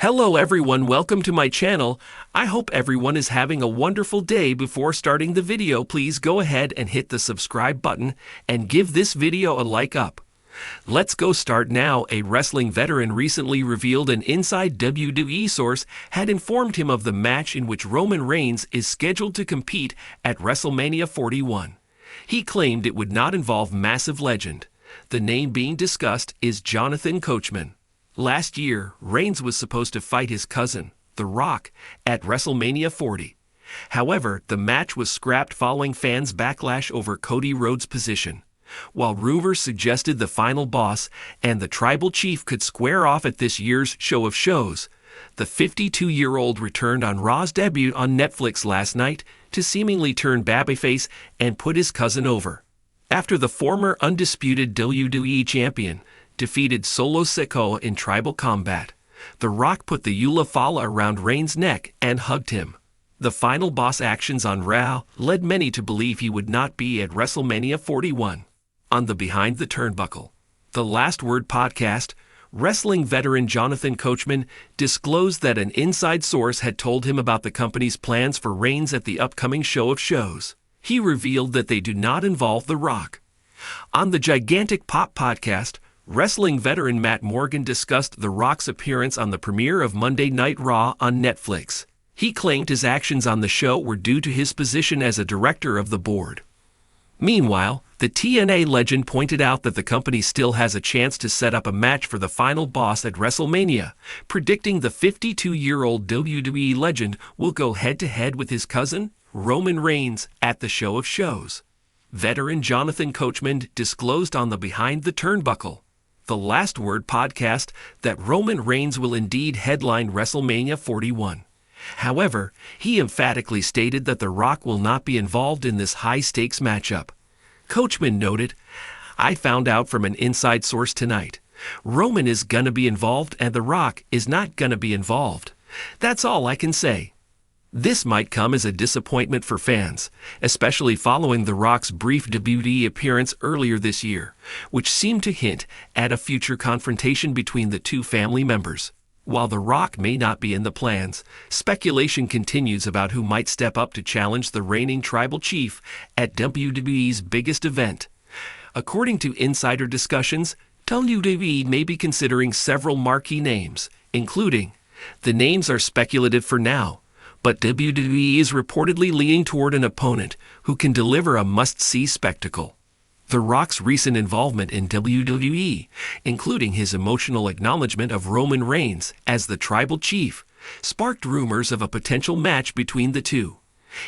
Hello everyone, welcome to my channel. I hope everyone is having a wonderful day. Before starting the video, please go ahead and hit the subscribe button and give this video a like up. Let's go start now. A wrestling veteran recently revealed an inside WWE source had informed him of the match in which Roman Reigns is scheduled to compete at WrestleMania 41. He claimed it would not involve massive legend. The name being discussed is Jonathan Coachman. Last year, Reigns was supposed to fight his cousin, The Rock, at WrestleMania 40. However, the match was scrapped following fans' backlash over Cody Rhodes' position. While rumors suggested the final boss and the tribal chief could square off at this year's Show of Shows, the 52-year-old returned on Raw's debut on Netflix last night to seemingly turn babyface and put his cousin over. After the former undisputed WWE champion defeated Solo Sikoa in tribal combat, The Rock put the Eula Fala around Reigns' neck and hugged him. The final boss actions on Raw led many to believe he would not be at WrestleMania 41. On the Behind the Turnbuckle, The Last Word podcast, wrestling veteran Jonathan Coachman disclosed that an inside source had told him about the company's plans for Reigns at the upcoming Show of Shows. He revealed that they do not involve The Rock. On the Gigantic Pop podcast, wrestling veteran Matt Morgan discussed The Rock's appearance on the premiere of Monday Night Raw on Netflix. He claimed his actions on the show were due to his position as a director of the board. Meanwhile, the TNA legend pointed out that the company still has a chance to set up a match for the final boss at WrestleMania, predicting the 52-year-old WWE legend will go head-to-head with his cousin, Roman Reigns, at the Show of Shows. Veteran Jonathan Coachman disclosed on the Behind the Turnbuckle, The Last Word podcast, that Roman Reigns will indeed headline WrestleMania 41. However, he emphatically stated that The Rock will not be involved in this high-stakes matchup. Coachman noted, "I found out from an inside source tonight. Roman is gonna be involved and The Rock is not gonna be involved. That's all I can say." This might come as a disappointment for fans, especially following The Rock's brief WWE appearance earlier this year, which seemed to hint at a future confrontation between the two family members. While The Rock may not be in the plans, speculation continues about who might step up to challenge the reigning tribal chief at WWE's biggest event. According to insider discussions, WWE may be considering several marquee names, including, the names are speculative for now, but WWE is reportedly leaning toward an opponent who can deliver a must-see spectacle. The Rock's recent involvement in WWE, including his emotional acknowledgement of Roman Reigns as the tribal chief, sparked rumors of a potential match between the two.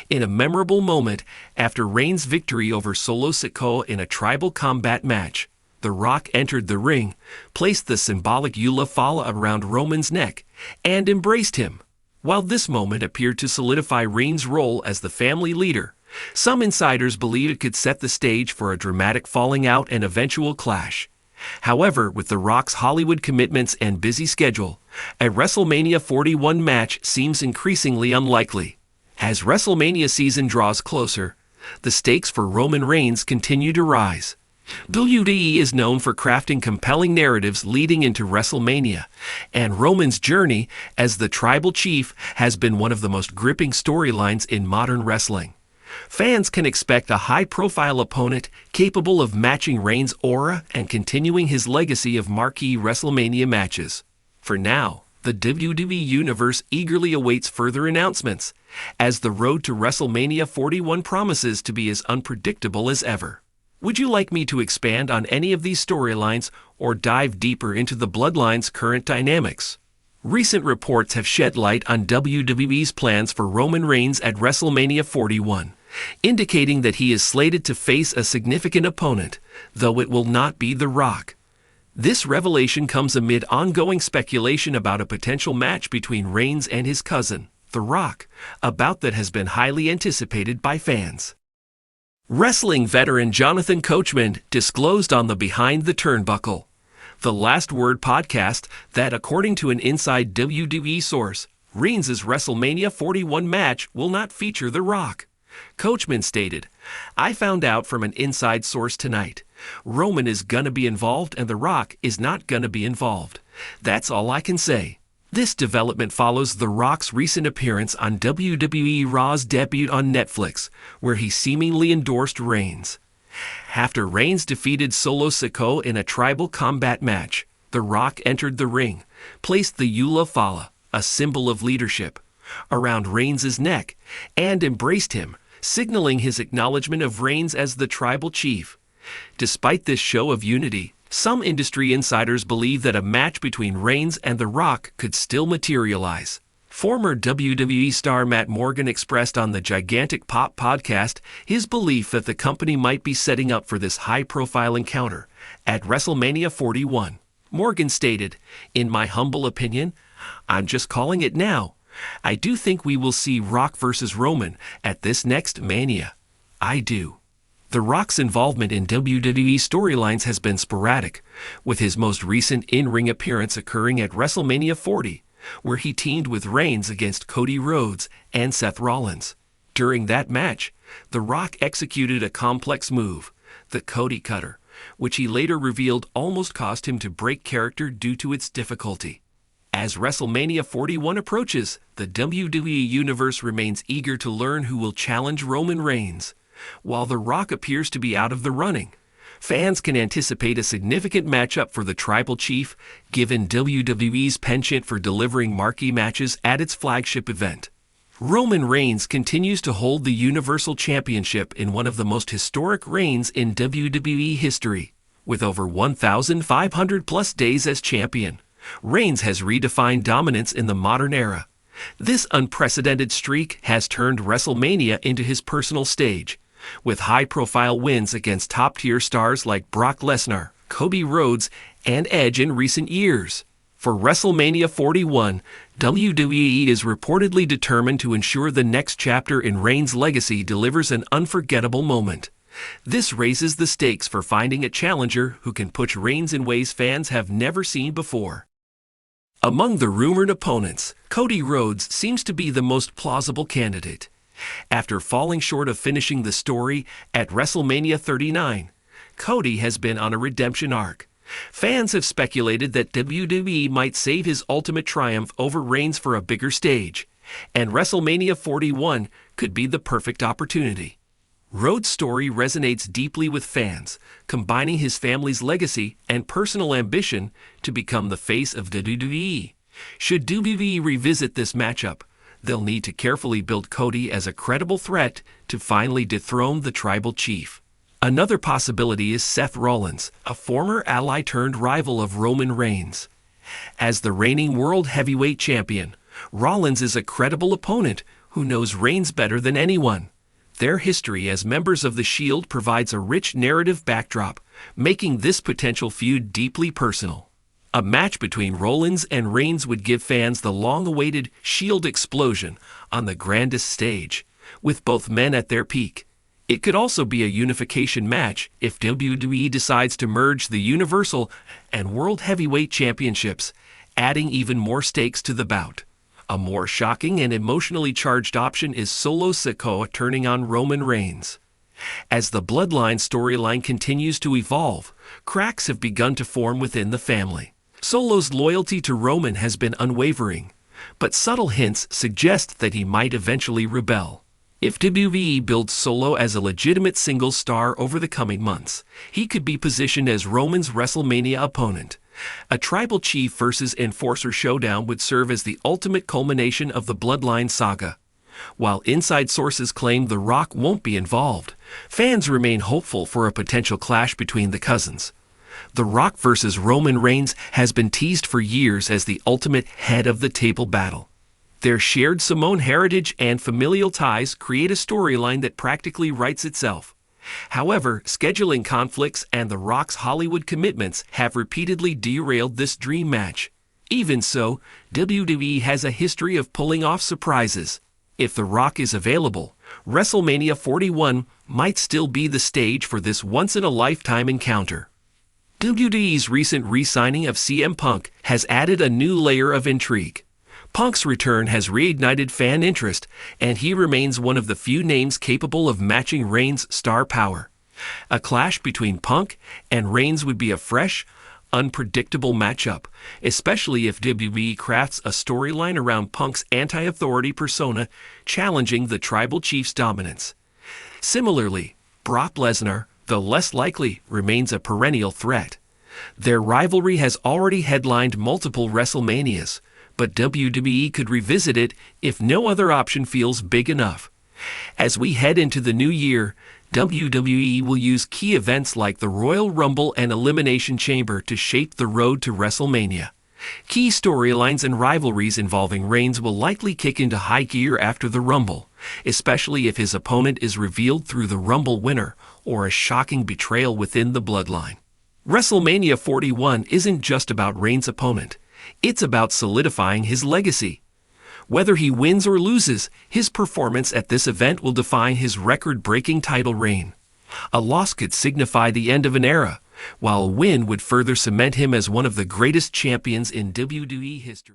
In a memorable moment after Reigns' victory over Solo Sikoa in a tribal combat match, The Rock entered the ring, placed the symbolic Eula Fala around Roman's neck, and embraced him. While this moment appeared to solidify Reigns' role as the family leader, some insiders believe it could set the stage for a dramatic falling out and eventual clash. However, with The Rock's Hollywood commitments and busy schedule, a WrestleMania 41 match seems increasingly unlikely. As WrestleMania season draws closer, the stakes for Roman Reigns continue to rise. WWE is known for crafting compelling narratives leading into WrestleMania, and Roman's journey as the tribal chief has been one of the most gripping storylines in modern wrestling. Fans can expect a high-profile opponent capable of matching Reigns' aura and continuing his legacy of marquee WrestleMania matches. For now, the WWE Universe eagerly awaits further announcements, as the road to WrestleMania 41 promises to be as unpredictable as ever. Would you like me to expand on any of these storylines or dive deeper into the Bloodline's current dynamics? Recent reports have shed light on WWE's plans for Roman Reigns at WrestleMania 41, indicating that he is slated to face a significant opponent, though it will not be The Rock. This revelation comes amid ongoing speculation about a potential match between Reigns and his cousin, The Rock, a bout that has been highly anticipated by fans. Wrestling veteran Jonathan Coachman disclosed on the Behind the Turnbuckle, The Last Word podcast, that according to an inside WWE source, Reigns' WrestleMania 41 match will not feature The Rock. Coachman stated, "I found out from an inside source tonight. Roman is gonna be involved and The Rock is not gonna be involved. That's all I can say. This development follows The Rock's recent appearance on WWE Raw's debut on Netflix, where he seemingly endorsed Reigns. After Reigns defeated Solo Sikoa in a tribal combat match, The Rock entered the ring, placed the Eula Fala, a symbol of leadership, around Reigns' neck, and embraced him, signaling his acknowledgement of Reigns as the tribal chief. Despite this show of unity, some industry insiders believe that a match between Reigns and The Rock could still materialize. Former WWE star Matt Morgan expressed on the Gigantic Pop podcast his belief that the company might be setting up for this high-profile encounter at WrestleMania 41. Morgan stated, "In my humble opinion, I'm just calling it now. I do think we will see Rock versus Roman at this next Mania. I do." The Rock's involvement in WWE storylines has been sporadic, with his most recent in-ring appearance occurring at WrestleMania 40, where he teamed with Reigns against Cody Rhodes and Seth Rollins. During that match, The Rock executed a complex move, the Cody Cutter, which he later revealed almost caused him to break character due to its difficulty. As WrestleMania 41 approaches, the WWE Universe remains eager to learn who will challenge Roman Reigns. While The Rock appears to be out of the running, fans can anticipate a significant matchup for the Tribal Chief, given WWE's penchant for delivering marquee matches at its flagship event. Roman Reigns continues to hold the Universal Championship in one of the most historic reigns in WWE history. With over 1,500-plus days as champion, Reigns has redefined dominance in the modern era. This unprecedented streak has turned WrestleMania into his personal stage, with high-profile wins against top-tier stars like Brock Lesnar, Cody Rhodes, and Edge in recent years. For WrestleMania 41, WWE is reportedly determined to ensure the next chapter in Reigns' legacy delivers an unforgettable moment. This raises the stakes for finding a challenger who can push Reigns in ways fans have never seen before. Among the rumored opponents, Cody Rhodes seems to be the most plausible candidate. After falling short of finishing the story at WrestleMania 39, Cody has been on a redemption arc. Fans have speculated that WWE might save his ultimate triumph over Reigns for a bigger stage, and WrestleMania 41 could be the perfect opportunity. Rhodes' story resonates deeply with fans, combining his family's legacy and personal ambition to become the face of WWE. Should WWE revisit this matchup, they'll need to carefully build Cody as a credible threat to finally dethrone the tribal chief. Another possibility is Seth Rollins, a former ally turned rival of Roman Reigns. As the reigning world heavyweight champion, Rollins is a credible opponent who knows Reigns better than anyone. Their history as members of the Shield provides a rich narrative backdrop, making this potential feud deeply personal. A match between Rollins and Reigns would give fans the long-awaited Shield explosion on the grandest stage, with both men at their peak. It could also be a unification match if WWE decides to merge the Universal and World Heavyweight Championships, adding even more stakes to the bout. A more shocking and emotionally charged option is Solo Sikoa turning on Roman Reigns. As the Bloodline storyline continues to evolve, cracks have begun to form within the family. Solo's loyalty to Roman has been unwavering, but subtle hints suggest that he might eventually rebel. If WWE builds Solo as a legitimate singles star over the coming months, he could be positioned as Roman's WrestleMania opponent. A Tribal Chief versus Enforcer showdown would serve as the ultimate culmination of the Bloodline saga. While inside sources claim The Rock won't be involved, fans remain hopeful for a potential clash between the cousins. The Rock versus Roman Reigns has been teased for years as the ultimate head-of-the-table battle. Their shared Samoan heritage and familial ties create a storyline that practically writes itself. However, scheduling conflicts and The Rock's Hollywood commitments have repeatedly derailed this dream match. Even so, WWE has a history of pulling off surprises. If The Rock is available, WrestleMania 41 might still be the stage for this once-in-a-lifetime encounter. WWE's recent re-signing of CM Punk has added a new layer of intrigue. Punk's return has reignited fan interest, and he remains one of the few names capable of matching Reigns' star power. A clash between Punk and Reigns would be a fresh, unpredictable matchup, especially if WWE crafts a storyline around Punk's anti-authority persona challenging the Tribal Chief's dominance. Similarly, Brock Lesnar, though less likely, remains a perennial threat. Their rivalry has already headlined multiple WrestleManias, but WWE could revisit it if no other option feels big enough. As we head into the new year, WWE will use key events like the Royal Rumble and Elimination Chamber to shape the road to WrestleMania. Key storylines and rivalries involving Reigns will likely kick into high gear after the Rumble, especially if his opponent is revealed through the Rumble winner or a shocking betrayal within the bloodline. WrestleMania 41 isn't just about Reigns' opponent, it's about solidifying his legacy. Whether he wins or loses, his performance at this event will define his record-breaking title reign. A loss could signify the end of an era, while a win would further cement him as one of the greatest champions in WWE history.